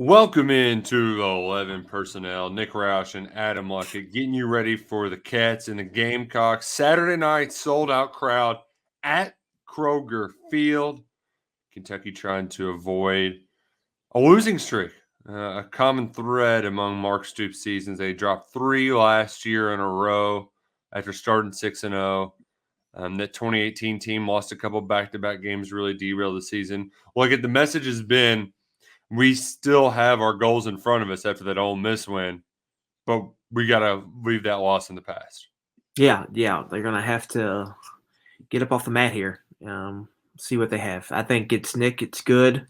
Welcome into the 11 personnel. Nick Roush and Adam Luckett getting you ready for the Cats and the Gamecocks. Saturday night, sold out crowd at Kroger Field. Kentucky trying to avoid a losing streak. A common thread among Mark Stoops' seasons. They dropped 3 last year in a row after starting 6-0. That 2018 team lost a couple back-to-back games, really derailed the season. Look, the message has been, we still have our goals in front of us after that Ole Miss win, but we got to leave that loss in the past. Yeah, they're gonna have to get up off the mat here. See what they have. I think it's good.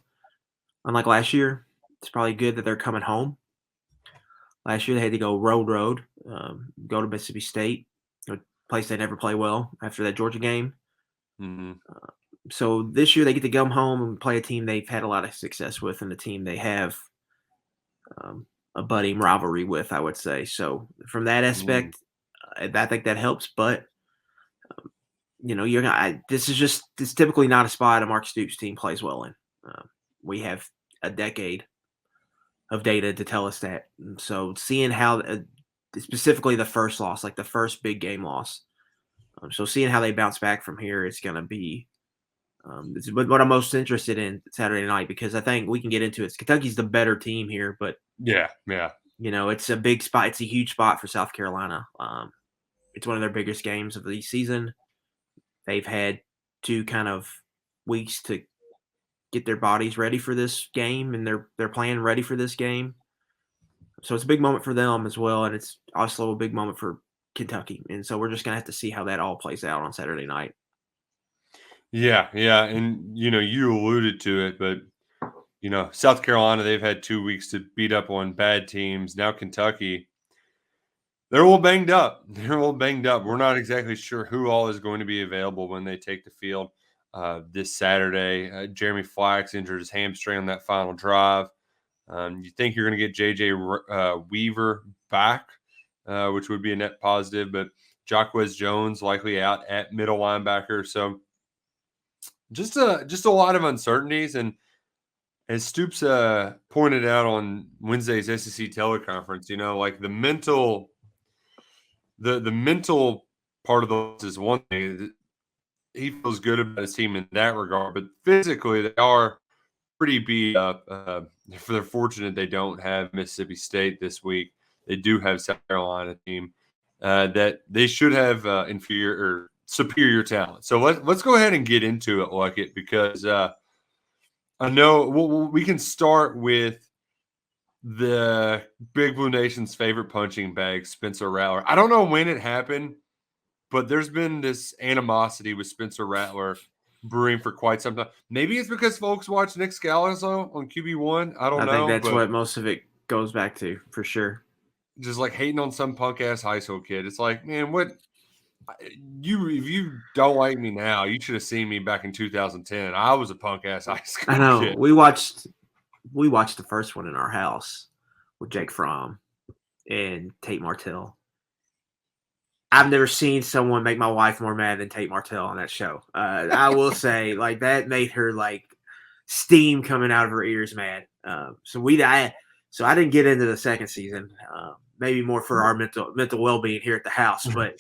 Unlike last year, it's probably good that they're coming home. Last year they had to go road, go to Mississippi State, a place they never play well after that Georgia game. Mm-hmm. So this year they get to come home and play a team they've had a lot of success with, and a team they have a budding rivalry with, I would say. So from that aspect, I think that helps. But it's typically not a spot a Mark Stoops team plays well in. We have a decade of data to tell us that. And so seeing how, specifically the first loss, like the first big game loss, so seeing how they bounce back from here is going to be it's what I'm most interested in Saturday night, because I think we can get into it. Kentucky's the better team here, but yeah, it's a big spot. It's a huge spot for South Carolina. It's one of their biggest games of the season. They've had 2 kind of weeks to get their bodies ready for this game, and they're playing ready for this game. So it's a big moment for them as well, and it's also a big moment for Kentucky. And so we're just gonna have to see how that all plays out on Saturday night. Yeah, and you alluded to it, but South Carolina, they've had 2 weeks to beat up on bad teams. Now Kentucky, they're a little banged up. We're not exactly sure who all is going to be available when they take the field this Saturday. Jeremy Flax injured his hamstring on that final drive. You think you're going to get J.J. Weaver back, which would be a net positive, but Jacquez Jones likely out at middle linebacker. So just a lot of uncertainties. And as Stoops pointed out on Wednesday's SEC teleconference, like the mental part of this is one thing. He feels good about his team in that regard, but physically they are pretty beat up. They're fortunate they don't have Mississippi State this week. They do have South Carolina team that they should have inferior or superior talent. So let's go ahead and get into it, Luckett, because I know we can start with the Big Blue Nation's favorite punching bag, Spencer Rattler. I don't know when it happened, but there's been this animosity with Spencer Rattler brewing for quite some time. Maybe it's because folks watch Nick Scalzo on QB1. I don't know. I think that's what most of it goes back to, for sure. Just like hating on some punk ass high school kid. It's like, man, what if you don't like me now, you should have seen me back in 2010. I was a punk ass high school I know. kid. We watched the first one in our house with Jake Fromm and Tate Martell. I've never seen someone make my wife more mad than Tate Martell on that show. I will say, like, that made her like steam coming out of her ears mad. So I didn't get into the second season. Maybe more for our mental well-being here at the house, but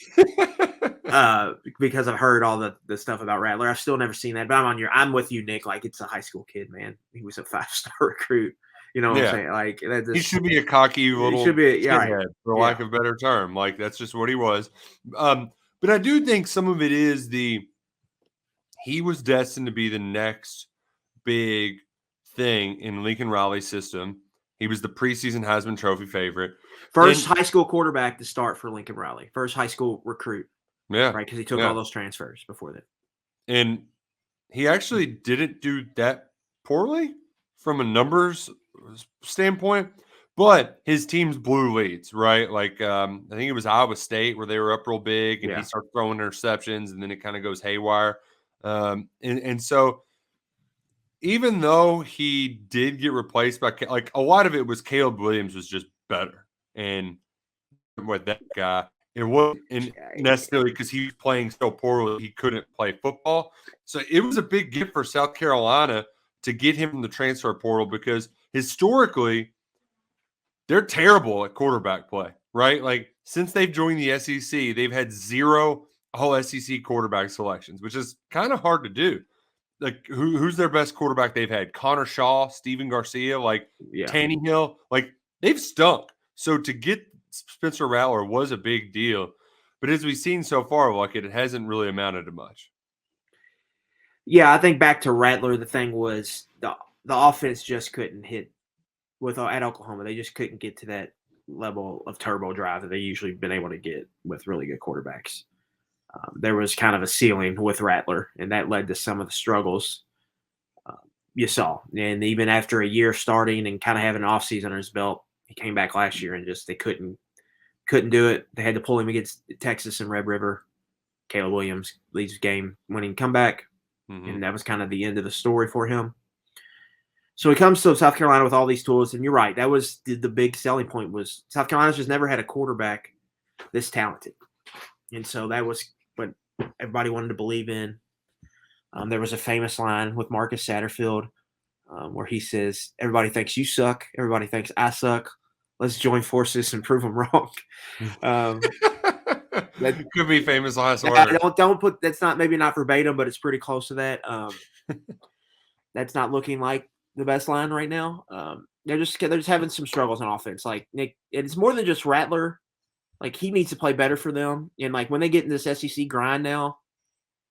because I've heard all the stuff about Rattler. I've still never seen that, but I'm with you, Nick. Like, it's a high school kid, man. He was a 5-star recruit. You know what I'm saying? Like, he should be a cocky little shithead, for lack of a better term. Like, that's just what he was. But I do think some of it is he was destined to be the next big thing in Lincoln Riley's system. He was the preseason Heisman Trophy favorite. First high school quarterback to start for Lincoln Riley. First high school recruit. Yeah. Right, because he took all those transfers before that. And he actually didn't do that poorly from a numbers standpoint, but his teams blew leads, right? Like, I think it was Iowa State where they were up real big and he started throwing interceptions and then it kind of goes haywire. And so even though he did get replaced by, like, a lot of it was Caleb Williams was just better. And with that guy, it wasn't necessarily because he was playing so poorly he couldn't play football. So it was a big gift for South Carolina to get him in the transfer portal, because historically, they're terrible at quarterback play, right? Like since they've joined the SEC, they've had 0 all SEC quarterback selections, which is kind of hard to do. Like who's their best quarterback they've had? Connor Shaw, Steven Garcia, like Yeah. Tannehill, like they've stunk. So to get Spencer Rattler was a big deal. But as we've seen so far, like it hasn't really amounted to much. Yeah, I think back to Rattler, the thing was the offense just couldn't hit at Oklahoma. They just couldn't get to that level of turbo drive that they usually been able to get with really good quarterbacks. There was kind of a ceiling with Rattler, and that led to some of the struggles you saw. And even after a year starting and kind of having an offseason under his belt, he came back last year and just they couldn't do it. They had to pull him against Texas and Red River. Caleb Williams leads game-winning comeback, and that was kind of the end of the story for him. So he comes to South Carolina with all these tools, and you're right. That was the big selling point was South Carolina's just never had a quarterback this talented. And so that was what everybody wanted to believe in. There was a famous line with Marcus Satterfield where he says, everybody thinks you suck. Everybody thinks I suck. Let's join forces and prove them wrong. That could be famous last words. Don't put that's not maybe not verbatim, but it's pretty close to that. That's not looking like the best line right now. They're just having some struggles on offense. Like Nick, it's more than just Rattler. Like he needs to play better for them. And like when they get in this SEC grind now,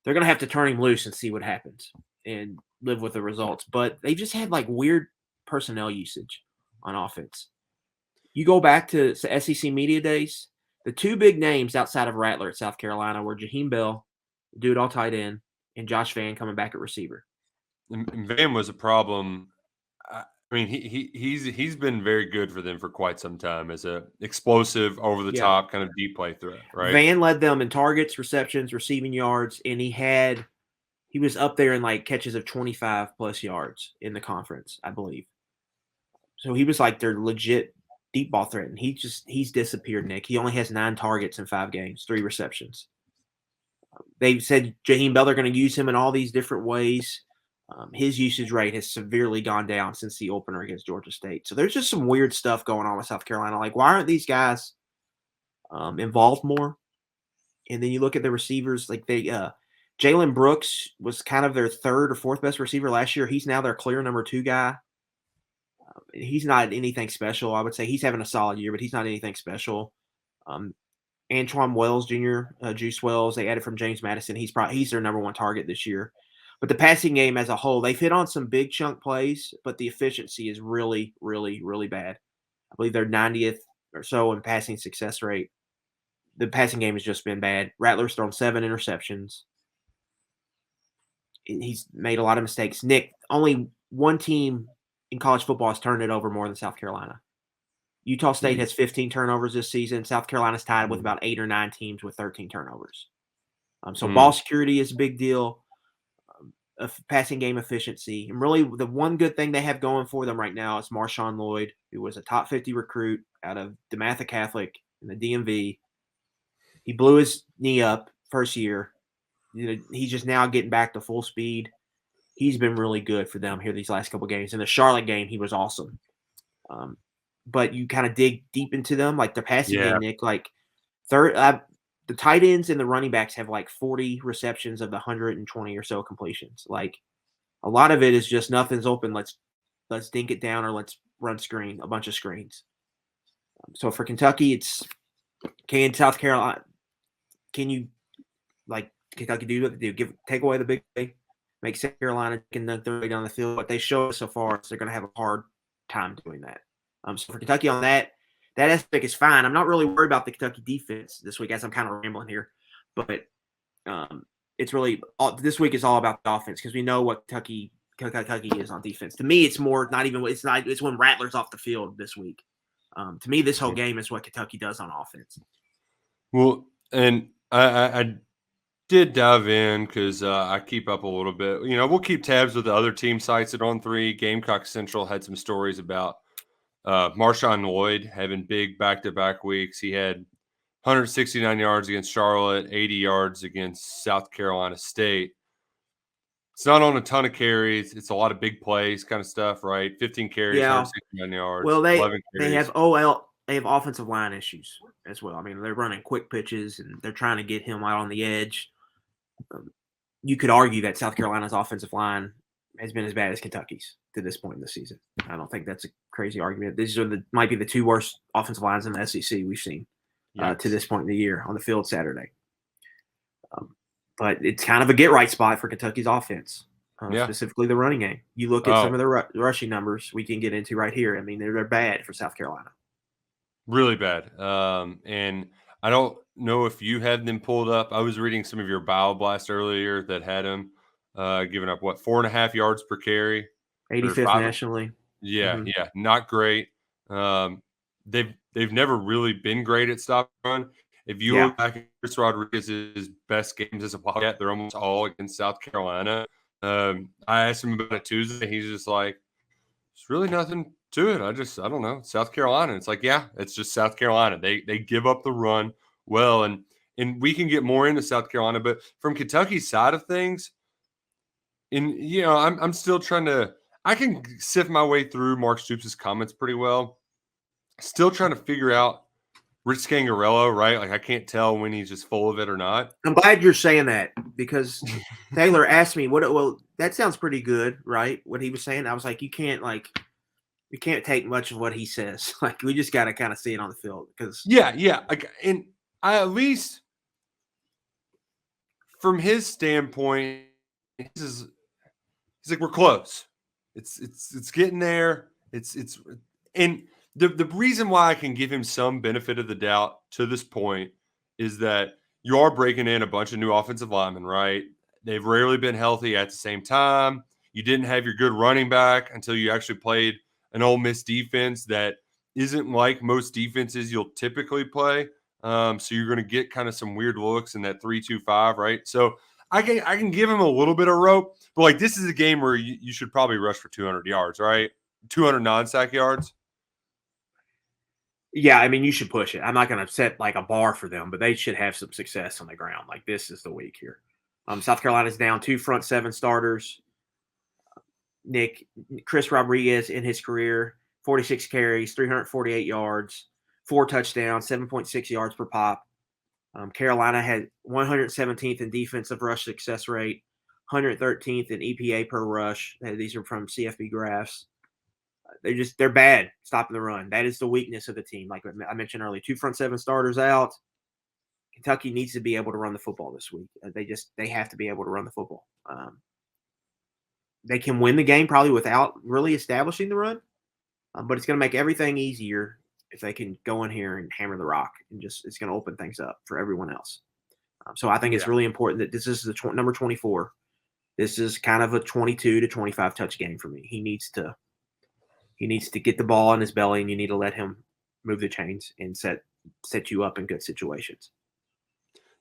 they're gonna have to turn him loose and see what happens and live with the results. But they just had like weird personnel usage on offense. You go back to SEC media days, the two big names outside of Rattler at South Carolina were Jaheim Bell, dude all tight end, and Josh Vann coming back at receiver. And Van was a problem. I mean, he's been very good for them for quite some time as a explosive, over the top kind of deep play threat. Right. Van led them in targets, receptions, receiving yards, and he was up there in like catches of 25 plus yards in the conference, I believe. So he was like their legit deep ball threat, and he's disappeared, Nick. He only has 9 targets in 5 games, 3 receptions. They said Jaheim Bell, they're going to use him in all these different ways. His usage rate has severely gone down since the opener against Georgia State. So there's just some weird stuff going on with South Carolina. Like, why aren't these guys involved more? And then you look at the receivers, like Jalen Brooks was kind of their 3rd or 4th best receiver last year. He's now their clear number 2 guy. He's not anything special. I would say he's having a solid year, but he's not anything special. Antoine Wells Jr., Juice Wells, they added from James Madison. He's their number 1 target this year. But the passing game as a whole, they've hit on some big chunk plays, but the efficiency is really, really, really bad. I believe they're 90th or so in passing success rate. The passing game has just been bad. Rattler's thrown 7 interceptions. He's made a lot of mistakes. Nick, only one team in college football has turned it over more than South Carolina. Utah State has 15 turnovers this season. South Carolina's tied with about 8 or 9 teams with 13 turnovers. So ball security is a big deal. Passing game efficiency. And really the one good thing they have going for them right now is Marshawn Lloyd, who was a top 50 recruit out of DeMatha Catholic in the DMV. He blew his knee up first year. He's just now getting back to full speed. He's been really good for them here these last couple games. In the Charlotte game, he was awesome. But you kind of dig deep into them, like the passing game, Nick. Like the tight ends and the running backs have like 40 receptions of the 120 or so completions. Like a lot of it is just nothing's open. Let's dink it down or let's run a bunch of screens. So for Kentucky, it's South Carolina. Can you like Kentucky do what they do? Take away the big play, make South Carolina conduct their way down the field. What they show us so far is they're going to have a hard time doing that. So for Kentucky on that aspect is fine. I'm not really worried about the Kentucky defense this week, as I'm kind of rambling here, but it's really this week is all about the offense because we know what Kentucky is on defense. To me, it's when Rattler's off the field this week. To me, this whole game is what Kentucky does on offense. Well, and I did dive in because I keep up a little bit. We'll keep tabs with the other team sites at On3. Gamecock Central had some stories about Marshawn Lloyd having big back-to-back weeks. He had 169 yards against Charlotte, 80 yards against South Carolina State. It's not on a ton of carries. It's a lot of big plays kind of stuff, right? 15 carries, Yeah. 169 yards, Well, they 11 they carries. have they have offensive line issues as well. I mean, they're running quick pitches and they're trying to get him out on the edge. You could argue that South Carolina's offensive line has been as bad as Kentucky's to this point in the season. I don't think that's a crazy argument. These are might be the two worst offensive lines in the SEC we've seen to this point in the year on the field Saturday. But it's kind of a get right spot for Kentucky's offense, specifically the running game. You look at some of the rushing numbers we can get into right here. I mean, they're bad for South Carolina. Really bad. And I don't know if you had them pulled up. I was reading some of your Bioblast earlier that had him giving up, 4.5 yards per carry? 85th nationally. Yeah, yeah, not great. They've never really been great at stop run. If you look back at Chris Rodriguez's best games as a Wildcat, they're almost all against South Carolina. I asked him about it Tuesday. He's just like, it's really nothing to it. I don't know. South Carolina. It's like, yeah, it's just South Carolina. They give up the run well, and we can get more into South Carolina, but from Kentucky's side of things, I'm still trying to. I can sift my way through Mark Stoops' comments pretty well. Still trying to figure out Rich Scangarello, right? Like I can't tell when he's just full of it or not. I'm glad you're saying that because Taylor asked me well, that sounds pretty good, right? What he was saying. I was like, you can't take much of what he says. Like we just got to kind of see it on the field because yeah. And I at least from his standpoint, he's like we're close. It's getting there. And the reason why I can give him some benefit of the doubt to this point is that you are breaking in a bunch of new offensive linemen, right? They've rarely been healthy at the same time. You didn't have your good running back until you actually played an Ole Miss defense that isn't like most defenses you'll typically play. So you're going to get kind of some weird looks in that 3-2-5, right? So I can give him a little bit of rope, but like this is a game where you should probably rush for 200 yards, right? 200 non-sack yards. Yeah, I mean, you should push it. I'm not going to set like a bar for them, but they should have some success on the ground. Like this is the week here. South Carolina's down 2 front 7 starters. Chris Rodriguez in his career, 46 carries, 348 yards, 4 touchdowns, 7.6 yards per pop. Carolina had 117th in defensive rush success rate, 113th in EPA per rush. These are from CFB graphs. They're bad stopping the run. That is the weakness of the team. Like I mentioned earlier, 2 front 7 starters out. Kentucky needs to be able to run the football this week. They have to be able to run the football. They can win the game probably without really establishing the run, but it's going to make everything easier if they can go in here and hammer the rock, and it's going to open things up for everyone else. So I think it's really important that this is the number 24. This is kind of a 22 to 25 touch game for me. He needs to get the ball in his belly, and you need to let him move the chains and set you up in good situations.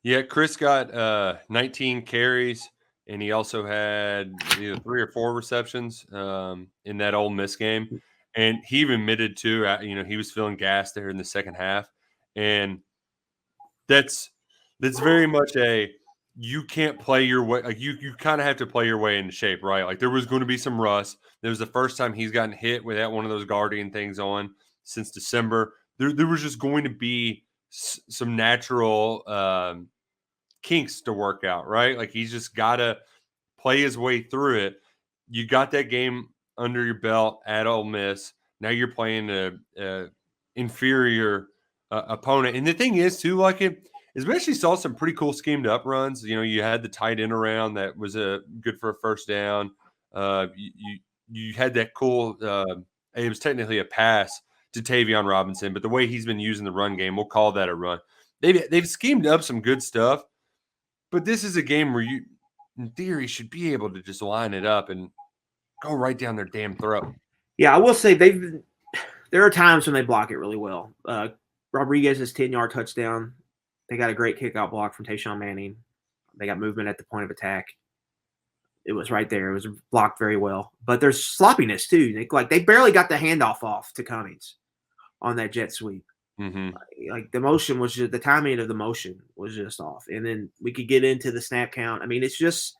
Yeah, Chris got 19 carries, and he also had either 3 or 4 receptions in that Ole Miss game. And he even admitted to, he was feeling gassed there in the second half. And that's very much you can't play your way. Like you kind of have to play your way into shape, right? Like there was going to be some rust. It was the first time he's gotten hit without one of those guardian things on since December. There was just going to be some natural kinks to work out, right? Like he's just got to play his way through it. You got that game under your belt at Ole Miss. Now you're playing a inferior opponent. And the thing is, too, like especially saw some pretty cool schemed up runs. You had the tight end around that was good for a first down. You had that cool. It was technically a pass to Tavion Robinson, but the way he's been using the run game, we'll call that a run. They've schemed up some good stuff, but this is a game where you, in theory, should be able to just line it up and go right down their damn throat. Yeah, I will say there are times when they block it really well. Rodriguez's 10-yard touchdown, they got a great kickout block from Tayshawn Manning. They got movement at the point of attack. It was right there. It was blocked very well. But there's sloppiness too. They barely got the handoff off to Cummings on that jet sweep. Mm-hmm. Like the motion was the timing of the motion was just off. And then we could get into the snap count. I mean, it's just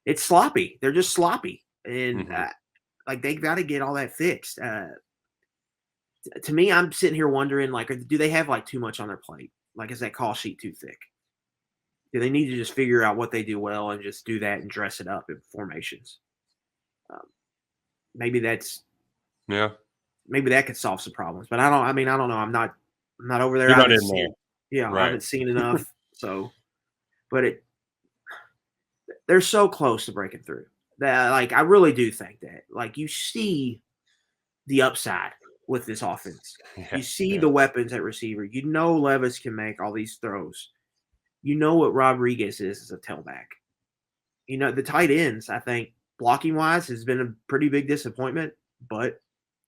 it's sloppy. They're just sloppy, and Mhm. like they've got to get all that fixed. To me, I'm sitting here wondering, like, do they have like too much on their plate? Like, is that call sheet too thick? Do they need to just figure out what they do well and just do that and dress it up in formations? Um, maybe that's Yeah. maybe that could solve some problems. But I don't. I mean, I don't know. I'm not over there. You're I not haven't in seen. there. Yeah, I Right. haven't seen enough. So, but they're so close to breaking through. That like I really do think that like you see the upside with this offense. Yeah. You see Yeah. the weapons at receiver. You know Levis can make all these throws. You know what Rodriguez is as a tailback. You know the tight ends. I think blocking wise has been a pretty big disappointment, but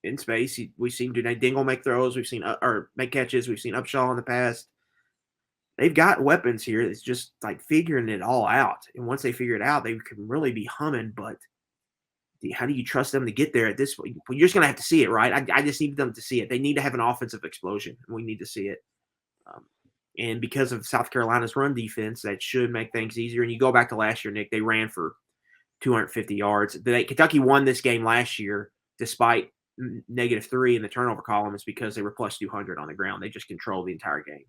in space we've seen Dingle make throws. We've seen or make catches. We've seen Upshaw in the past. They've got weapons here. It's just like figuring it all out. And once they figure it out, they can really be humming. But how do you trust them to get there at this point? Well, you're just going to have to see it, right? I just need them to see it. They need to have an offensive explosion. And we need to see it. Um, and because of South Carolina's run defense, that should make things easier. And you go back to last year, Nick, they ran for 250 yards. Kentucky won this game last year despite -3 in the turnover column. Is because they were plus 200 on the ground. They just controlled the entire game.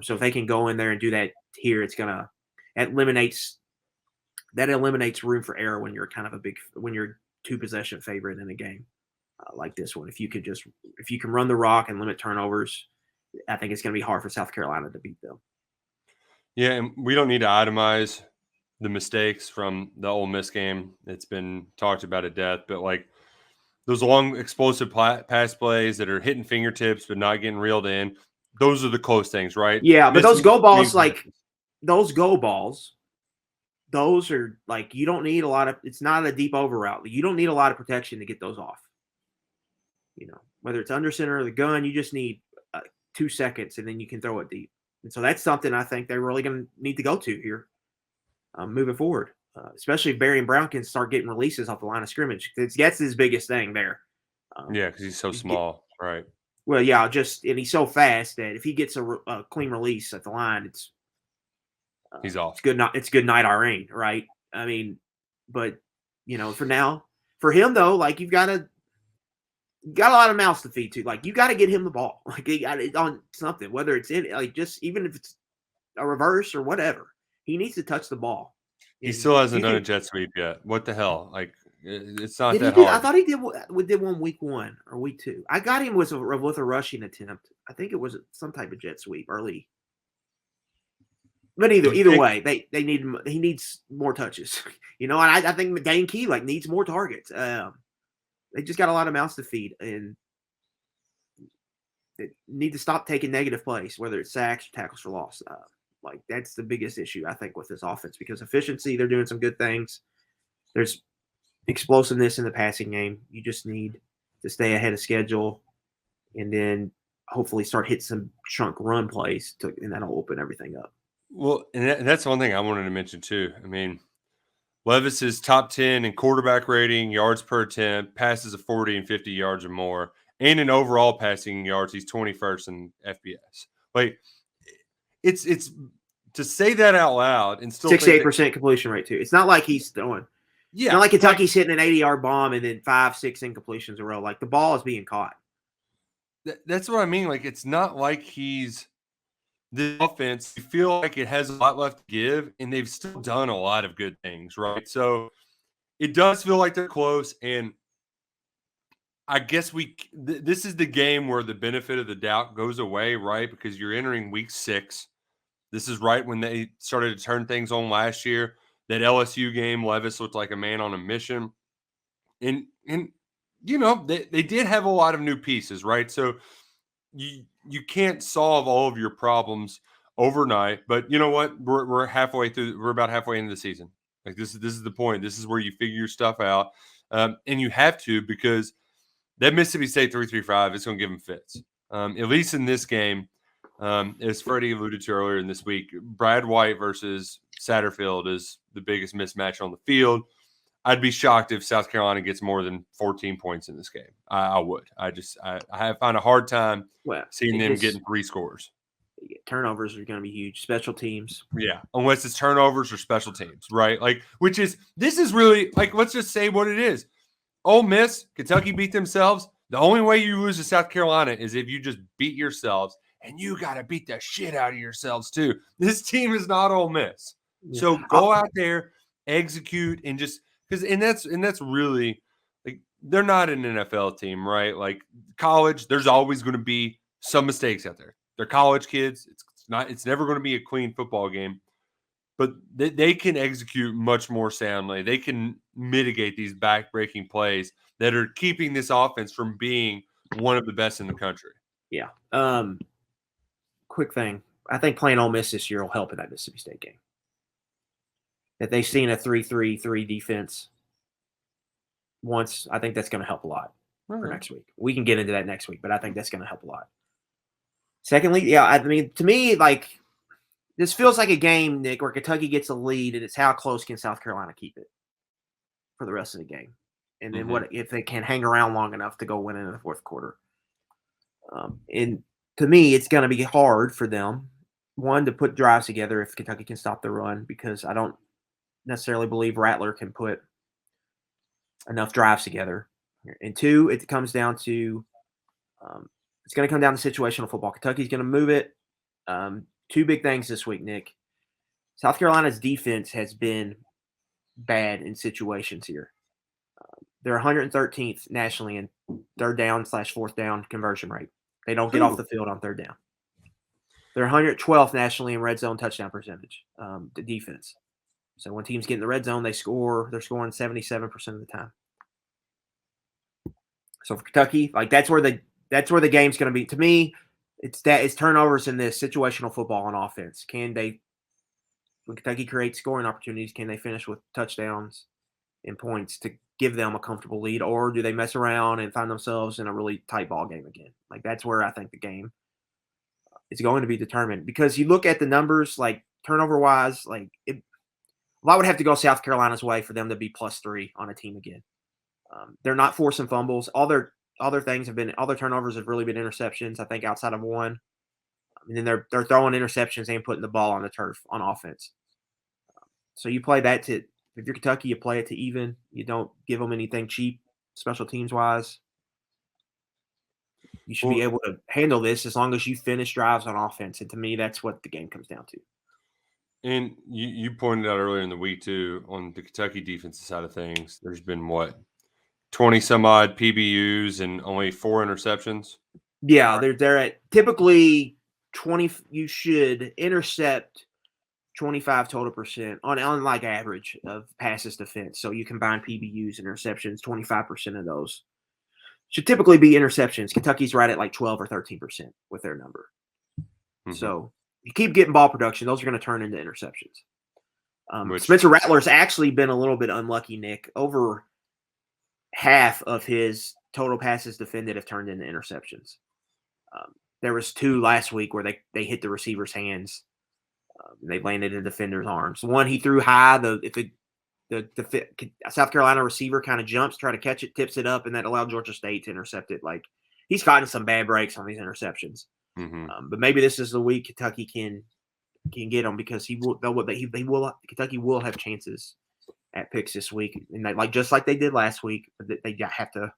So if they can go in there and do that here, it eliminates room for error when you're kind of when you're 2-possession favorite in a game like this one. If you can run the rock and limit turnovers, I think it's going to be hard for South Carolina to beat them. Yeah, and we don't need to itemize the mistakes from the Ole Miss game. It's been talked about to death, but like those long explosive pass plays that are hitting fingertips but not getting reeled in, those are the close things, right? Yeah, but those Missing go balls, big like those go balls, those are like you don't need a lot of. It's not a deep over route. You don't need a lot of protection to get those off. Whether it's under center or the gun, you just need 2 seconds and then you can throw it deep. And so that's something I think they're really going to need to go to here moving forward, especially if Barry and Brown can start getting releases off the line of scrimmage. That's his biggest thing there. yeah, because he's so small, right? Well, yeah, and he's so fast that if he gets a clean release at the line, He's off. it's good. It's good night, Irene, right? I mean, but for now, for him though, like you've got a lot of mouths to feed to. Like you got to get him the ball. Like he got it on something, whether it's in like just even if it's a reverse or whatever, he needs to touch the ball. He still hasn't done a jet sweep yet. What the hell? Like it's not that I hard. thought he did. We did one week 1 or week 2. I got him with a rushing attempt. I think it was some type of jet sweep early. But either way, they need him. He needs more touches. And I think Dane Key needs more targets. They just got a lot of mouths to feed, and they need to stop taking negative plays, whether it's sacks or tackles for loss. That's the biggest issue I think with this offense because efficiency, they're doing some good things. There's explosiveness in the passing game. You just need to stay ahead of schedule, and then hopefully start hitting some chunk run plays, and that'll open everything up. Well, and that's one thing I wanted to mention too. I mean, Levis is top 10 in quarterback rating, yards per attempt, passes of 40 and 50 yards or more, and in overall passing yards, he's 21st in FBS. Like, it's to say that out loud and still 68% completion rate too. It's not like he's throwing. Yeah, it's not like Kentucky's hitting an 80-yard bomb and then 5-6 incompletions in a row. Like the ball is being caught. That's what I mean. Like it's not like he's the offense. You feel like it has a lot left to give, and they've still done a lot of good things, right? So it does feel like they're close, and I guess this is the game where the benefit of the doubt goes away, right? Because you're entering week 6. This is right when they started to turn things on last year. That LSU game, Levis looked like a man on a mission. And they did have a lot of new pieces, right? So you can't solve all of your problems overnight, but you know what? We're halfway through. We're about halfway into the season. Like this is the point. This is where you figure your stuff out, and you have to because that Mississippi State 3-3-5 is going to give them fits. At least in this game, as Freddie alluded to earlier in this week, Brad White versus Satterfield is the biggest mismatch on the field. I'd be shocked if South Carolina gets more than 14 points in this game. I would. I find a hard time seeing them getting 3 scores. Turnovers are going to be huge. Special teams. Yeah, unless it's turnovers or special teams, right? Like, this is really, like, let's just say what it is. Ole Miss, Kentucky beat themselves. The only way you lose to South Carolina is if you just beat yourselves, and you got to beat the shit out of yourselves too. This team is not Ole Miss. Yeah. So go out there, execute, and just that's really, like, they're not an NFL team, right? Like, college, there's always going to be some mistakes out there. They're college kids. It's never going to be a clean football game, but they can execute much more soundly. They can mitigate these back-breaking plays that are keeping this offense from being one of the best in the country. Yeah. Quick thing. I think playing Ole Miss this year will help in that Mississippi State game. That they've seen a 3-3-3 defense once, I think that's going to help a lot for next week. We can get into that next week, but I think that's going to help a lot. Secondly, yeah, I mean, to me, like, this feels like a game, Nick, where Kentucky gets a lead, and it's how close can South Carolina keep it for the rest of the game. And then what if they can hang around long enough to go win in the fourth quarter? And to me, it's going to be hard for them, one, to put drives together if Kentucky can stop the run, because I don't necessarily believe Rattler can put enough drives together. And two, it comes down to it's going to come down to situational football. Kentucky's going to move it. Two big things this week, Nick. South Carolina's defense has been bad in situations here. They're 113th nationally in third down / fourth down conversion rate. They don't get off the field on third down. They're 112th nationally in red zone touchdown percentage, the defense. So when teams get in the red zone, they're scoring 77% of the time. So for Kentucky, like, that's where the game's going to be. To me, it's turnovers in this situational football on offense. When Kentucky creates scoring opportunities, can they finish with touchdowns and points to give them a comfortable lead, or do they mess around and find themselves in a really tight ball game again? Like, that's where I think the game is going to be determined, because you look at the numbers, like, turnover wise, like, a lot would have to go South Carolina's way for them to be +3 on a team again. They're not forcing fumbles. All their turnovers have really been interceptions, I think, outside of one. And then they're throwing interceptions and putting the ball on the turf on offense. So you play that to, if you're Kentucky, you play it to even. You don't give them anything cheap, special teams wise. You should be able to handle this as long as you finish drives on offense. And to me, that's what the game comes down to. And you pointed out earlier in the week too, on the Kentucky defensive side of things, there's been 20 some odd PBUs and only 4 interceptions. Yeah, they're at typically 20. You should intercept 25 total percent on like average of passes defense. So you combine PBUs and interceptions, 25% of those should typically be interceptions. Kentucky's right at like 12 or 13% with their number. Mm-hmm. So you keep getting ball production, those are going to turn into interceptions. Spencer Rattler's actually been a little bit unlucky, Nick. Over half of his total passes defended have turned into interceptions. There was 2 last week where they hit the receiver's hands. They landed in the defender's arms. One, he threw high. The South Carolina receiver kind of jumps, try to catch it, tips it up, and that allowed Georgia State to intercept it. Like, he's gotten some bad breaks on these interceptions. Mm-hmm. But maybe this is the week Kentucky can get them, because Kentucky will have chances at picks this week, and just like they did last week, they have to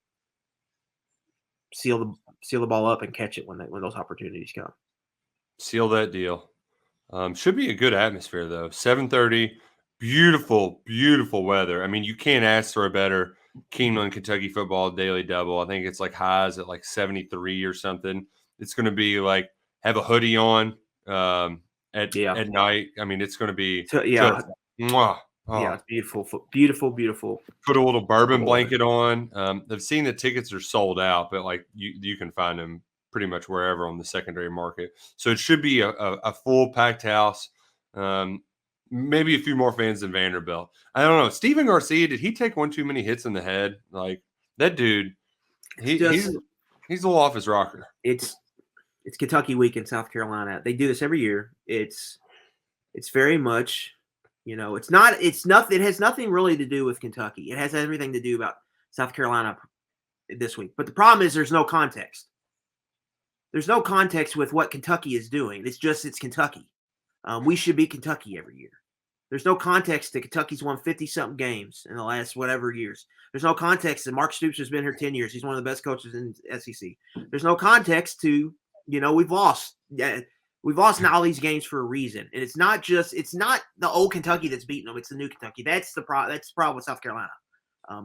seal the ball up and catch it when those opportunities come. Seal that deal. Should be a good atmosphere though. 7:30, beautiful, beautiful weather. I mean, you can't ask for a better Keeneland Kentucky football daily double. I think it's like highs at like 73 or something. It's going to be like, have a hoodie on at night. I mean, it's going to be just, mwah. Oh. Yeah, it's beautiful, beautiful, beautiful. Put a little bourbon blanket on. I've seen the tickets are sold out, but like you can find them pretty much wherever on the secondary market. So it should be a full packed house. Maybe a few more fans than Vanderbilt. I don't know. Steven Garcia, did he take one too many hits in the head? Like, that dude, he's a little off his rocker. It's Kentucky week in South Carolina. They do this every year. It's very much, it has nothing really to do with Kentucky. It has everything to do about South Carolina this week. But the problem is there's no context. there's no context with what Kentucky is doing. It's Kentucky. We should beat Kentucky every year. There's no context that Kentucky's won 50-something games in the last whatever years. There's no context that Mark Stoops has been here 10 years. He's one of the best coaches in SEC. There's no context to, we've lost. We've lost in all these games for a reason. And it's not the old Kentucky that's beating them. It's the new Kentucky. That's the problem with South Carolina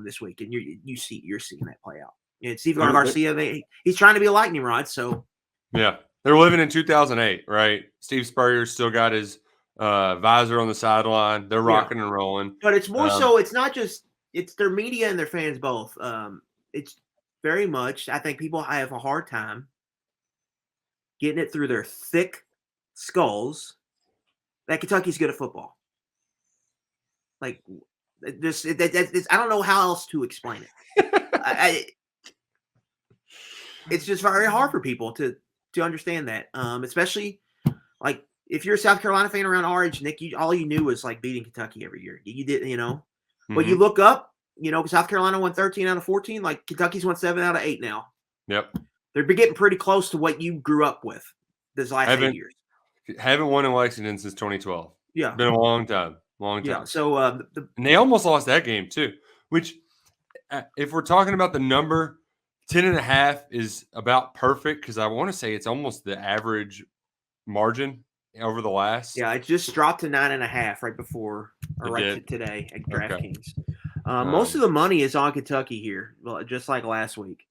this week. And you're seeing that play out. And Steve Garcia, he's trying to be a lightning rod. So yeah, they're living in 2008, right? Steve Spurrier's still got his visor on the sideline. They're rocking and rolling. But it's more so. It's not just. It's their media and their fans both. It's very much. I think people have a hard time getting it through their thick skulls that Kentucky's good at football. Like this, I don't know how else to explain it. It's just very hard for people to understand that, especially like if you're a South Carolina fan around our age, Nick, all you knew was like beating Kentucky every year. You did, But you look up, South Carolina won 13 out of 14. Like Kentucky's won 7 out of 8 now. Yep, they're getting pretty close to what you grew up with this last 8 years. Haven't won in Lexington since 2012. Yeah, been a long time. Yeah, so and they almost lost that game too. Which, if we're talking about the number, 10.5 is about perfect because I want to say it's almost the average margin over the last. Yeah, it just dropped to 9.5 right before or today at DraftKings. Most of the money is on Kentucky here, just like last week.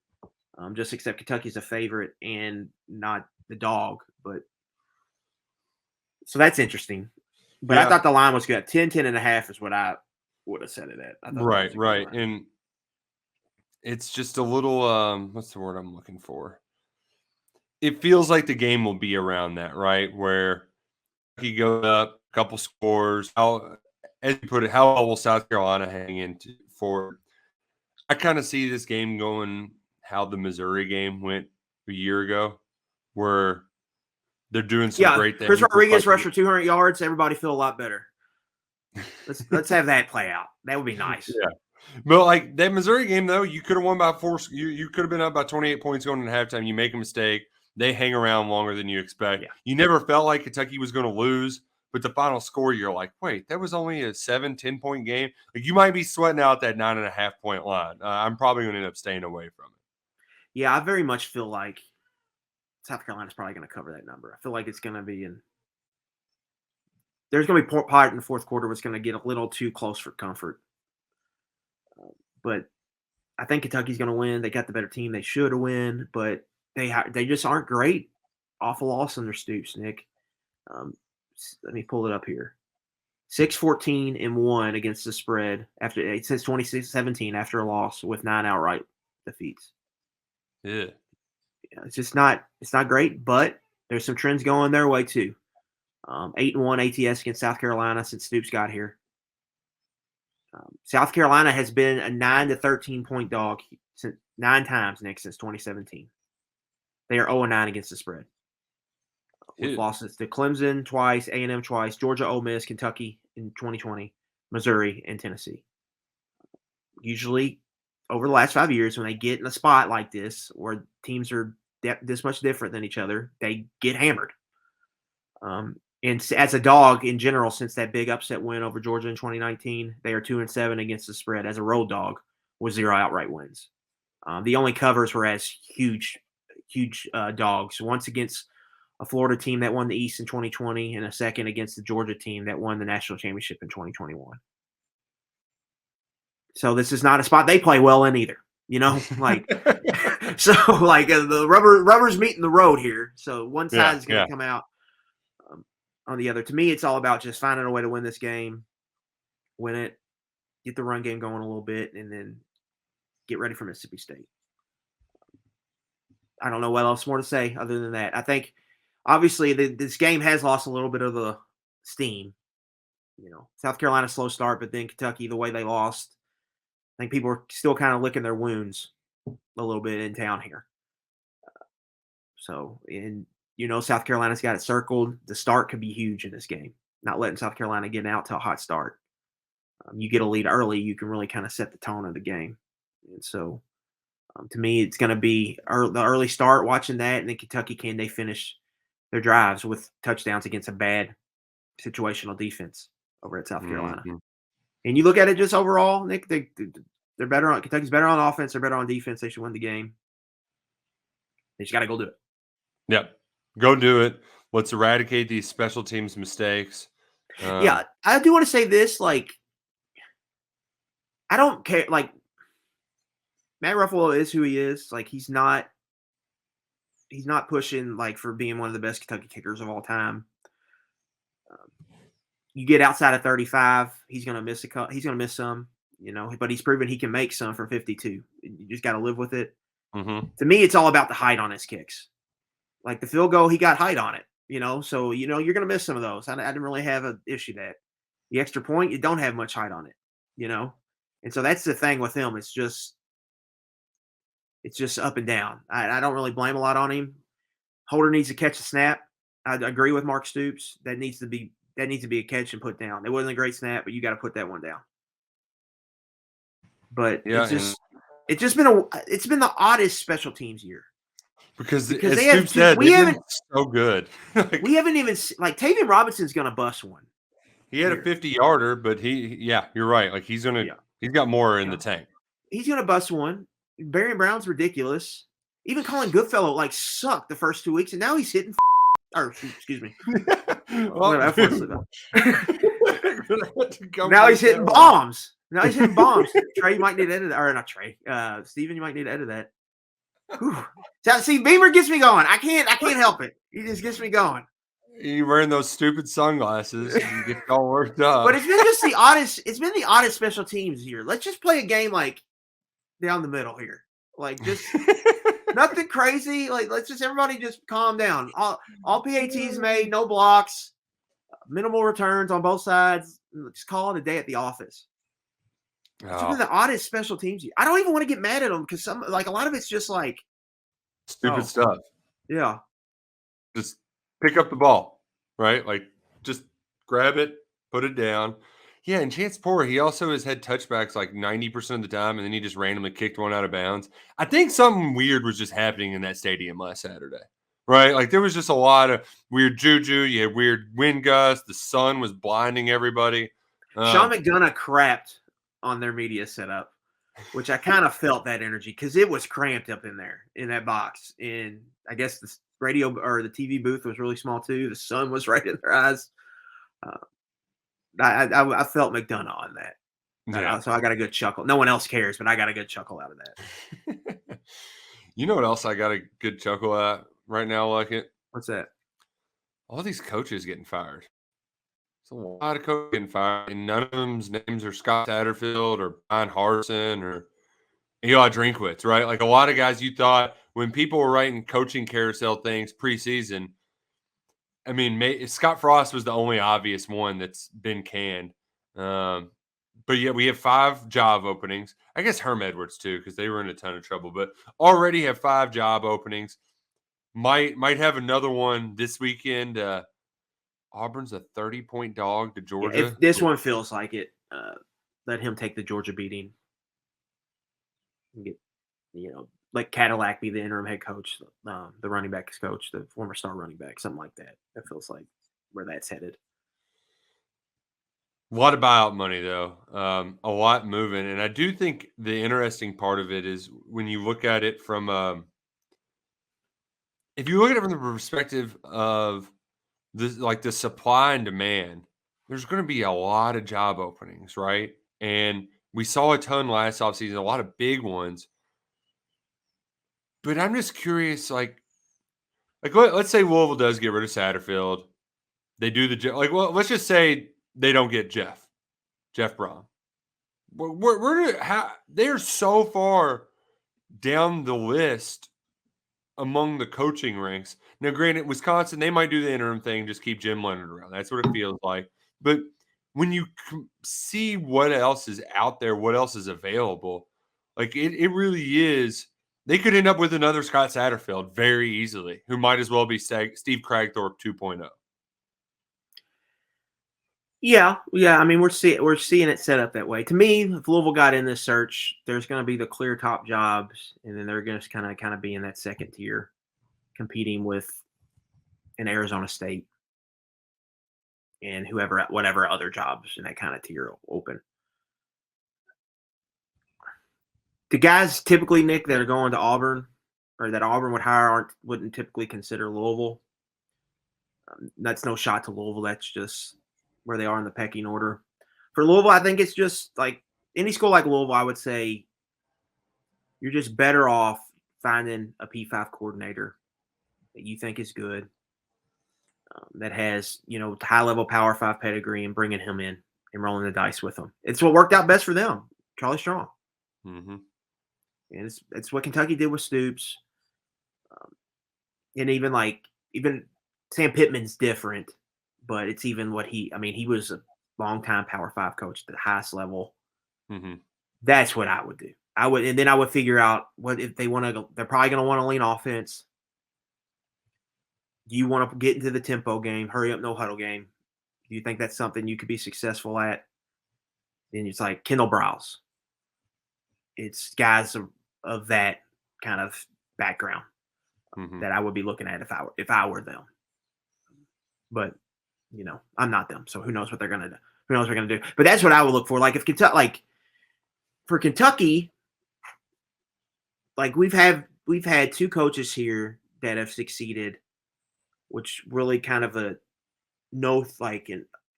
Just except Kentucky's a favorite and not the dog, but so that's interesting. But I thought the line was good. 10.5 is what I would have set it at. Right. And it's just a little what's the word I'm looking for? It feels like the game will be around that, right? Where he goes up, a couple scores. How, as you put it, how will South Carolina hang into forward? I kind of see this game going how the Missouri game went a year ago, where they're doing some great things. Chris Rodriguez rushed for 200 yards. Everybody feel a lot better. Let's have that play out. That would be nice. Yeah. But like that Missouri game, though, you could have won by 4. You could have been up by 28 points going into halftime. You make a mistake. They hang around longer than you expect. Yeah. You never felt like Kentucky was going to lose, but the final score, you're like, wait, that was only a 7-10 point game. Like you might be sweating out that 9.5 point line. I'm probably going to end up staying away from it. Yeah, I very much feel like South Carolina's probably going to cover that number. I feel like it's going to be there's going to be part in the fourth quarter was going to get a little too close for comfort. But I think Kentucky's going to win. They got the better team. They should win, but they just aren't great. Awful loss on their Stoops, Nick. Let me pull it up here. 6-14-1 against the spread since 2017 after a loss with 9 outright defeats. Yeah. It's not great, but there's some trends going their way too. 8-1 ATS against South Carolina since Stoops got here. South Carolina has been a 9 to 13 point dog 9 times, Nick, since 2017. They are 0-9 against the spread. With losses to Clemson twice, A&M twice, Georgia, Ole Miss, Kentucky in 2020, Missouri, and Tennessee. Usually, over the last 5 years, when they get in a spot like this, where teams are this much different than each other, they get hammered. And as a dog in general, since that big upset win over Georgia in 2019, they are 2-7 against the spread as a road dog with 0 outright wins. The only covers were as huge dogs. Once against a Florida team that won the East in 2020, and a second against the Georgia team that won the national championship in 2021. So this is not a spot they play well in either, the rubber's meeting the road here. So one side is going to come out on the other. To me, it's all about just finding a way to win this game, win it, get the run game going a little bit, and then get ready for Mississippi State. I don't know what else more to say other than that. I think obviously this game has lost a little bit of the steam. South Carolina slow start, but then Kentucky, the way they lost, I think people are still kind of licking their wounds a little bit in town here. South Carolina's got it circled. The start could be huge in this game. Not letting South Carolina get out to a hot start. You get a lead early, you can really kind of set the tone of the game. And so To me, it's going to be the early start watching that, and then Kentucky, can they finish their drives with touchdowns against a bad situational defense over at South Carolina? Mhm. And you look at it just overall, Nick, they're better on Kentucky's better on offense, they're better on defense. They should win the game. They just got to go do it. Yep. Go do it. Let's eradicate these special teams mistakes. Yeah, I do want to say this. Like, I don't care. Like, Matt Ruffalo is who he is. Like, he's not pushing like for being one of the best Kentucky kickers of all time. You get outside of 35, he's gonna miss he's gonna miss some, but he's proven he can make some from 52. You just got to live with it. Mm-hmm. To me, it's all about the height on his kicks. Like the field goal, he got height on it. So you're gonna miss some of those. I didn't really have an issue that the extra point, you don't have much height on it. And so that's the thing with him. It's just up and down. I don't really blame a lot on him. Holder needs to catch a snap. I agree with Mark Stoops. That needs to be a catch and put down. It wasn't a great snap, but you got to put that one down. But Yeah, it's been the oddest special teams year. Because as they have Stoops said, we haven't been so good. we haven't even like Tavian Robinson's gonna bust one. He had a 50-yarder, but you're right. Like he's got more in the tank. He's gonna bust one. Barry Brown's ridiculous. Even Colin Goodfellow like sucked the first 2 weeks, and now he's hitting. Or excuse me. Now he's hitting bombs. Trey, you might need to edit that. Or not Trey. Steven, you might need to edit that. See, Beamer gets me going. I can't help it. He just gets me going. You wearing those stupid sunglasses, you get all worked up. But it's been just the oddest. It's been the oddest special teams here. Let's just play a game like down the middle here. Like just nothing crazy. Like let's just everybody just calm down. All PATs made, no blocks, minimal returns on both sides. Just call it a day at the office. It's been the oddest special teams. I don't even want to get mad at them because a lot of it's just like stupid stuff. Yeah. Just pick up the ball, right? Like just grab it, put it down. Yeah, and Chance Poor, he also has had touchbacks like 90% of the time, and then he just randomly kicked one out of bounds. I think something weird was just happening in that stadium last Saturday, right? Like there was just a lot of weird juju. You had weird wind gusts. The sun was blinding everybody. Sean McDonough crapped on their media setup, which I kind of felt that energy because it was cramped up in there in that box. And I guess the radio or the TV booth was really small too. The sun was right in their eyes. I felt McDonough on that. Yeah. So I got a good chuckle. No one else cares, but I got a good chuckle out of that. You know what else I got a good chuckle at right now, Luckett? What's that? All these coaches getting fired. There's a lot of coaches getting fired, and none of them's names are Scott Satterfield or Brian Harsin or Eli Drinkwitz, right? Like a lot of guys you thought when people were writing coaching carousel things preseason, I mean, Scott Frost was the only obvious one that's been canned. But yeah, we have 5 job openings. I guess Herm Edwards too, because they were in a ton of trouble. But already have 5 job openings. Might have another one this weekend. Auburn's a 30-point dog to Georgia. If this one feels like it, let him take the Georgia beating. Get, let Cadillac be the interim head coach, the running backs coach, the former star running back, something like that. That feels like where that's headed. A lot of buyout money, though. A lot moving. And I do think the interesting part of it is when you look at it from if you look at it from the perspective of the supply and demand, there's going to be a lot of job openings, right? And we saw a ton last offseason, a lot of big ones. But I'm just curious, let's say Louisville does get rid of Satterfield. They do let's just say they don't get Jeff Brom. They're so far down the list among the coaching ranks. Now, granted, Wisconsin, they might do the interim thing, just keep Jim Leonard around. That's what it feels like. But when you see what else is out there, what else is available, like it really is. They could end up with another Scott Satterfield very easily, who might as well be Steve Cragthorpe 2.0. Yeah. I mean, we're seeing it set up that way. To me, if Louisville got in this search, there's going to be the clear top jobs, and then they're going to kind of be in that second tier, competing with an Arizona State and whatever other jobs in that kind of tier open. The guys typically, Nick, that are going to Auburn or that Auburn would hire wouldn't typically consider Louisville. That's no shot to Louisville. That's just where they are in the pecking order. For Louisville, I think it's just like any school like Louisville, I would say you're just better off finding a P5 coordinator that you think is good, that has, high-level Power 5 pedigree, and bringing him in and rolling the dice with him. It's what worked out best for them, Charlie Strong. Mm-hmm. And it's what Kentucky did with Stoops. And even Sam Pittman's different, but it's even what he was a long-time Power 5 coach at the highest level. Mm-hmm. That's what I would do. And then I would figure out what if they want to go. They're probably going to want to lean offense. Do you want to get into the tempo game, hurry up, no huddle game? Do you think that's something you could be successful at? Then it's like Kendall Browse. It's guys of that kind of background that I would be looking at if I were them. But I'm not them, so who knows what they're gonna do? Who knows what they're gonna do? But that's what I would look for. Like if Kentucky, for Kentucky, we've had two coaches here that have succeeded, which really kind of an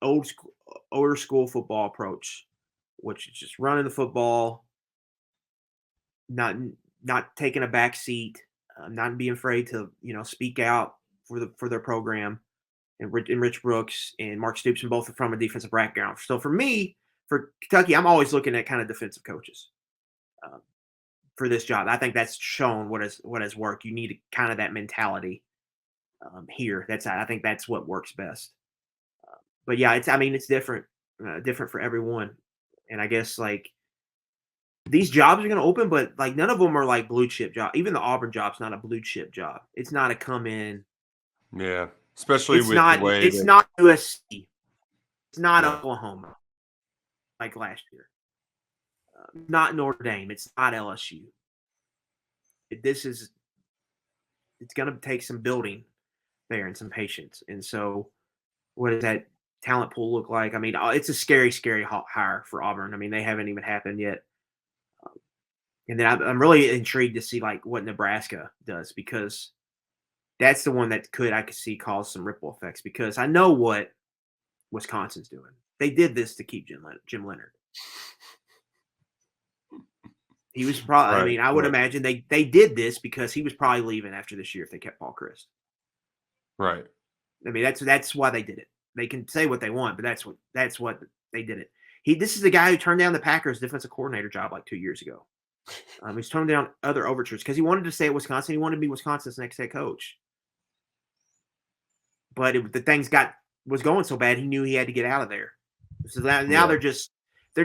older school football approach, which is just running the football, not taking a back seat, not being afraid to speak out for their program, and Rich Brooks and Mark Stoops, and both from a defensive background. So for me, for Kentucky, I'm always looking at kind of defensive coaches for this job. I think that's shown what has worked. You need kind of that mentality here. I think that's what works best. But yeah, it's different for everyone. And I guess these jobs are going to open, but none of them are blue chip job. Even the Auburn job's not a blue chip job. It's not a come in. Yeah, especially It's with not. the way It's not USC. It's not Yeah. Oklahoma like last year. Not Notre Dame. It's not LSU. It's going to take some building there and some patience. And so, what does that talent pool look like? I mean, it's a scary, scary hire for Auburn. I mean, they haven't even happened yet. And then I'm really intrigued to see what Nebraska does, because that's the one that I could see cause some ripple effects, because I know what Wisconsin's doing. They did this to keep Jim Leonard. He was probably. Right, I mean, I would imagine they did this because he was probably leaving after this year if they kept Paul Chryst. Right. I mean, that's why they did it. They can say what they want, but that's what they did it. This is the guy who turned down the Packers defensive coordinator job 2 years ago. He's turned down other overtures because he wanted to stay at Wisconsin. He wanted to be Wisconsin's next head coach. But the things was going so bad, he knew he had to get out of there. So now they're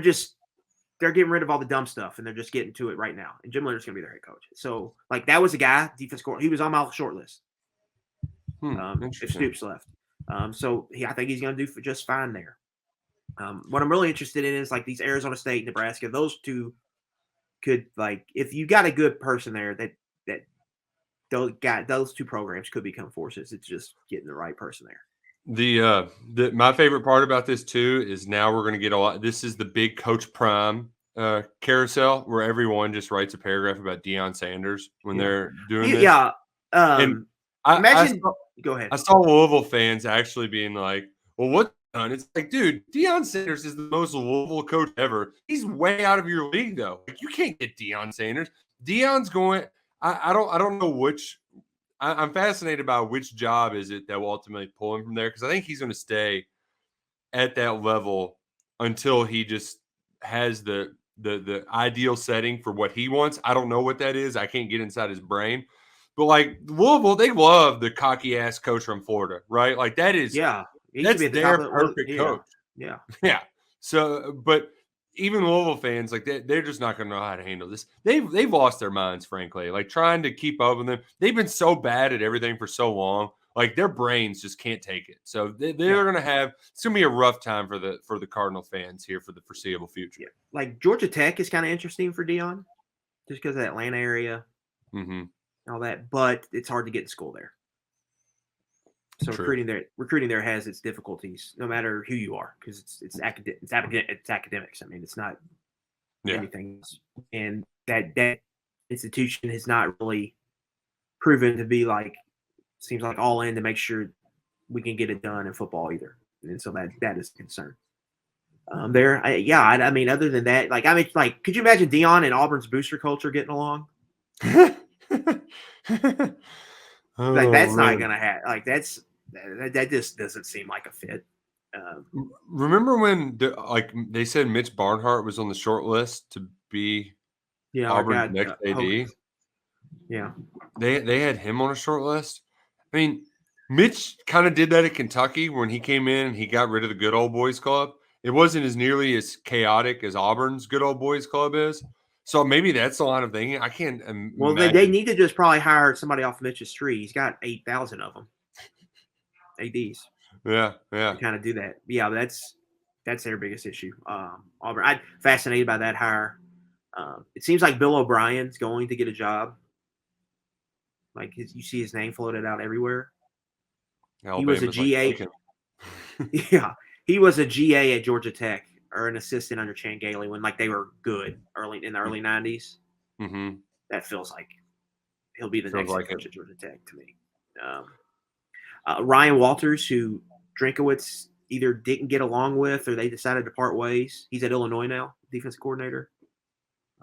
getting rid of all the dumb stuff, and they're just getting to it right now. And Jim Leonard's going to be their head coach. So that was a guy, defense coordinator. He was on my short list. If Stoops left. So I think he's going to do just fine there. What I'm really interested in is these Arizona State, Nebraska. Those two could if you got a good person there, that those two programs could become forces. It's just getting the right person there. My favorite part about this too is now we're going to get a lot. This is the big Coach Prime carousel where everyone just writes a paragraph about Deion Sanders when they're doing this. Yeah. And Go ahead. I saw Louisville fans actually being like, well, what? It's dude, Deion Sanders is the most Louisville coach ever. He's way out of your league, though. You can't get Deion Sanders. Deion's going. I don't know which. I'm fascinated by which job is it that will ultimately pull him from there, because I think he's going to stay at that level until he just has the ideal setting for what he wants. I don't know what that is. I can't get inside his brain. But Louisville, they love the cocky ass coach from Florida, right? That is that's their perfect coach. Yeah. Yeah. So, but even Louisville fans, they're just not going to know how to handle this. They've lost their minds, frankly. Trying to keep up with them. They've been so bad at everything for so long. Like their brains just can't take it. So they're going to have – it's going to be a rough time for the Cardinal fans here for the foreseeable future. Yeah. Like Georgia Tech is kind of interesting for Dion just because of the Atlanta area and all that. But it's hard to get in school there. So recruiting there has its difficulties, no matter who you are, because it's academics. I mean, it's not anything else. And that institution has not really proven to be like seems like all in to make sure we can get it done in football either. And so that is a concern. I mean, other than that, could you imagine Dion and Auburn's booster culture getting along? That's not gonna happen. Like that just doesn't seem like a fit. Remember when they said Mitch Barnhart was on the short list to be Auburn's next AD? Yeah, they had him on a short list. I mean, Mitch kind of did that at Kentucky when he came in and he got rid of the good old boys club. It wasn't as nearly as chaotic as Auburn's good old boys club is. So maybe that's the line of thinking. I can't imagine. Well, they need to just probably hire somebody off Mitch's tree. He's got 8,000 of them. ADs. Yeah. To kind of do that. Yeah, that's their biggest issue. Auburn. I'm fascinated by that hire. It seems like Bill O'Brien's going to get a job. Like you see his name floated out everywhere. He was a GA. Yeah, he was a GA at Georgia Tech or an assistant under Chan Gailey when they were good in the early 90s. Mm-hmm. That feels like he'll be the next coach at Georgia Tech to me. Ryan Walters, who Drinkowitz either didn't get along with or they decided to part ways. He's at Illinois now, defensive coordinator.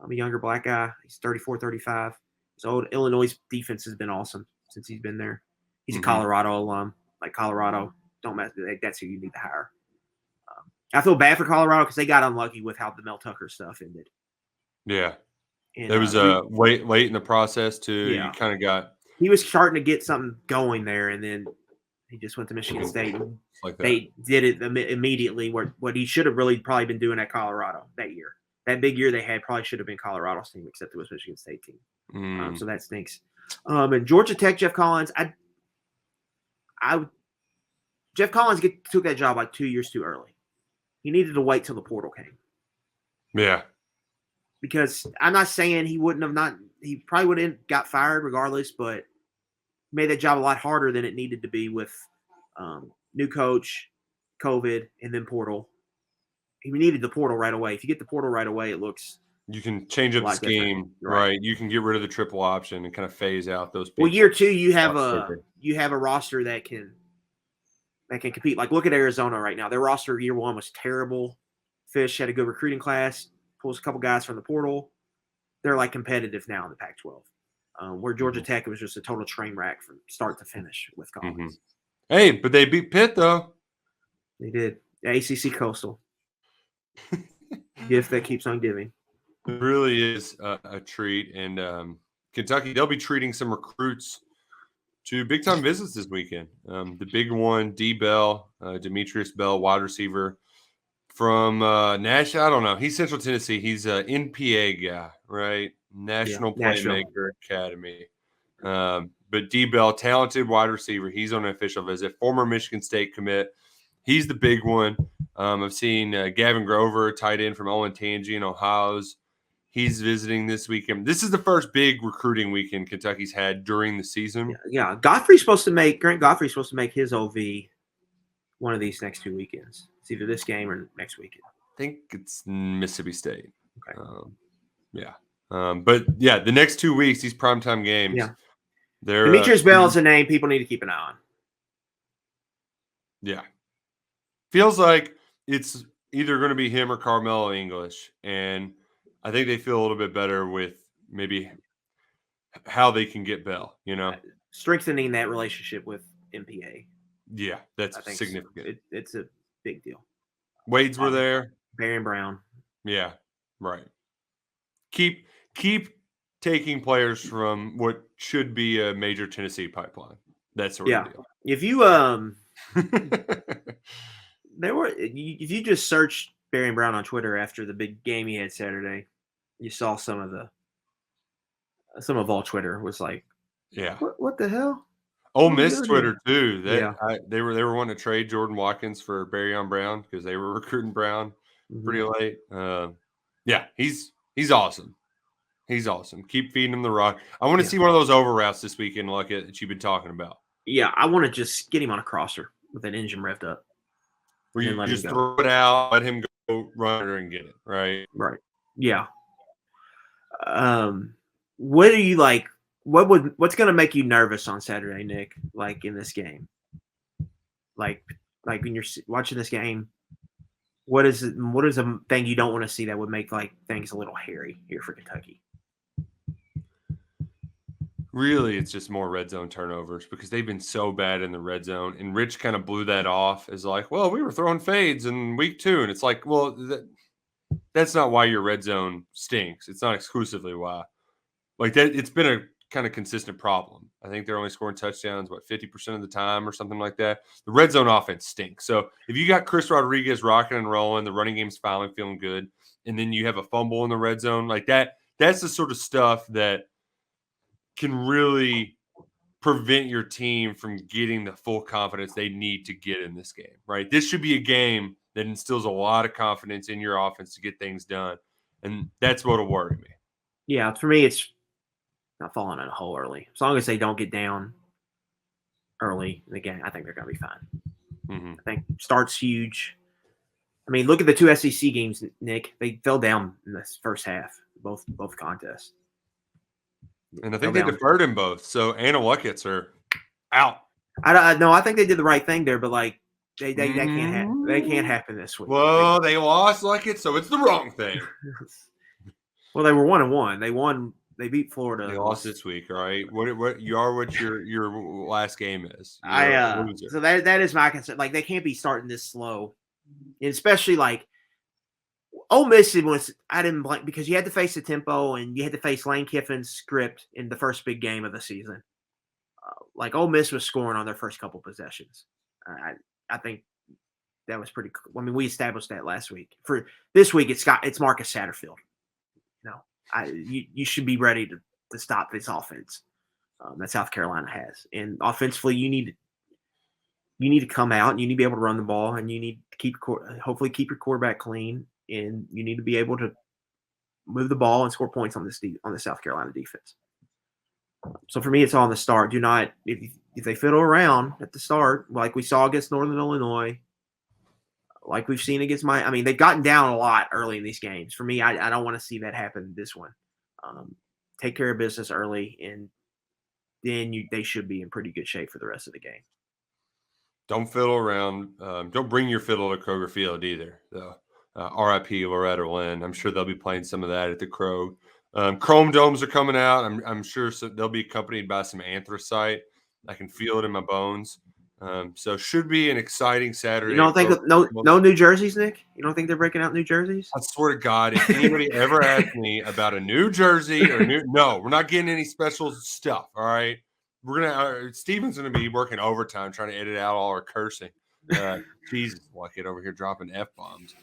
A younger black guy. He's 34, 35. So Illinois' defense has been awesome since he's been there. He's a Colorado alum. Like Colorado, don't mess. That's who you need to hire. I feel bad for Colorado because they got unlucky with how the Mel Tucker stuff ended. Yeah, and there was late in the process too. Yeah. You kind of got. He was starting to get something going there, and then he just went to Michigan State. And they did it immediately. What he should have really probably been doing at Colorado that year. That big year they had probably should have been Colorado's team, except it was Michigan State team. So that stinks. And Georgia Tech, Jeff Collins, Jeff Collins took that job like 2 years too early. He needed to wait till the portal came. Yeah. Because I'm not saying he probably would have got fired regardless, but made that job a lot harder than it needed to be with new coach, COVID, and then portal. He needed the portal right away. If you get the portal right away, it looks you can change up the scheme, right? You can get rid of the triple option and kind of phase out those people. Well, year two, you have a roster that can compete. Like look at Arizona right now. Their roster year one was terrible. Fish had a good recruiting class, pulls a couple guys from the portal. They're like competitive now in the Pac-12. Where Georgia Tech was just a total train wreck from start to finish with Collins. Hey, but they beat Pitt though. They did. The ACC Coastal. Gift that keeps on giving. It really is a treat. And Kentucky, they'll be treating some recruits to big-time visits this weekend. The big one, D. Bell, Demetrius Bell, wide receiver from Nashville. I don't know. He's Central Tennessee. He's an NPA guy, right? National Playmaker Academy. But D. Bell, talented wide receiver. He's on an official visit. Former Michigan State commit. He's the big one. I've seen Gavin Grover, tight end from Olentangy in Ohio's. He's visiting this weekend. This is the first big recruiting weekend Kentucky's had during the season. Yeah. Grant Godfrey's supposed to make his OV one of these next 2 weekends. It's either this game or next weekend. I think it's Mississippi State. Okay. But the next 2 weeks, these primetime games. Yeah. Demetrius Bell is a name people need to keep an eye on. Yeah. Feels like it's either going to be him or Carmelo English. And I think they feel a little bit better with maybe how they can get Bell, strengthening that relationship with MPA. Yeah, that's significant. It's a big deal. Wades were there. Barry Brown. Yeah, right. Keep taking players from what should be a major Tennessee pipeline. That sort of deal. If you if you just search Barry Brown on Twitter after the big game he had Saturday, you saw some of all Twitter was like, yeah, what the hell? Ole Oh, Miss good, Twitter too. yeah. They were wanting to trade Jordan Watkins for Barryon Brown because they were recruiting Brown Mhm. pretty late. Yeah, he's awesome. He's awesome. Keep feeding him the rock. I want to Yeah. see one of those over routes this weekend, Luckett, that you've been talking about, Yeah, I want to just get him on a crosser with an engine revved up where and you let him just go. throw it out, let him go run her and get it. Right. Right. Yeah. What do you like? What's going to make you nervous on Saturday, Nick? Like in this game, like when you're watching this game, what is it? What is a thing you don't want to see that would make like things a little hairy here for Kentucky? Really, it's just more red zone turnovers because they've been so bad in the red zone. And Rich kind of blew that off as like, well, we were throwing fades in week 2. And it's like, well, that's not why your red zone stinks. It's not exclusively why. Like that, it's been a kind of consistent problem. I think they're only scoring touchdowns, 50% of the time or something like that. The red zone offense stinks. So if you got Chris Rodriguez rocking and rolling, the running game's finally feeling good, and then you have a fumble in the red zone, like that's the sort of stuff that can really prevent your team from getting the full confidence they need to get in this game, right? This should be a game that instills a lot of confidence in your offense to get things done. And that's what'll worry me. Yeah, for me, it's not falling in a hole early. As long as they don't get down early in the game, I think they're going to be fine. Mm-hmm. I think start's huge. I mean, look at the 2 SEC games, Nick. They fell down in the first half, both contests. And I think they deferred in both. So Anna Luckett's are out. I think they did the right thing there, but like they can't happen this week. Well, they lost Luckett, so it's the wrong thing. Well, they were 1-1. They beat Florida. They lost this week, all right? What your last game is. So that is my concern. Like they can't be starting this slow. And especially like Ole Miss was I didn't like because you had to face the tempo and you had to face Lane Kiffin's script in the first big game of the season. Like Ole Miss was scoring on their first couple possessions. I think that was pretty cool. I mean, we established that last week. For this week, it's Marcus Satterfield. You should be ready to stop this offense that South Carolina has. And offensively, you need to come out and you need to be able to run the ball and you need to hopefully keep your quarterback clean and you need to be able to move the ball and score points on the South Carolina defense. So for me, it's all in the start. Do not if they fiddle around at the start, like we saw against Northern Illinois, like we've seen against they've gotten down a lot early in these games. For me, I don't want to see that happen this one. Take care of business early, and then they should be in pretty good shape for the rest of the game. Don't fiddle around. Don't bring your fiddle to Kroger Field either, though. RIP Loretta Lynn. I'm sure they'll be playing some of that at the Krog. Chrome domes are coming out. I'm sure they'll be accompanied by some anthracite. I can feel it in my bones. So should be an exciting Saturday. You don't think no New Jerseys, Nick? You don't think they're breaking out New Jerseys? I swear to God, if anybody ever asks me about a New Jersey or no, we're not getting any special stuff. All right, we're gonna Steven's gonna be working overtime trying to edit out all our cursing. Jesus, Luckett over here dropping F-bombs.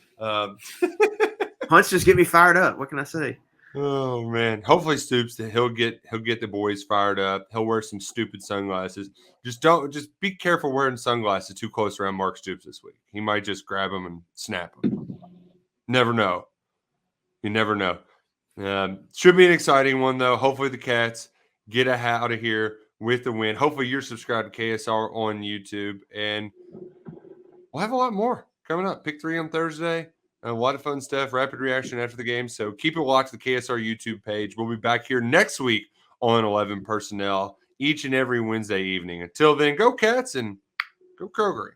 Hunts just get me fired up. What can I say? Oh man! Hopefully Stoops he'll get the boys fired up. He'll wear some stupid sunglasses. Just be careful wearing sunglasses too close around Mark Stoops this week. He might just grab them and snap them. Never know. You never know. Should be an exciting one though. Hopefully the Cats get out of here with the win. Hopefully you're subscribed to KSR on YouTube, and we'll have a lot more coming up. Pick 3 on Thursday. A lot of fun stuff, rapid reaction after the game. So keep it locked to the KSR YouTube page. We'll be back here next week on 11 Personnel each and every Wednesday evening. Until then, go Cats and go Kroger.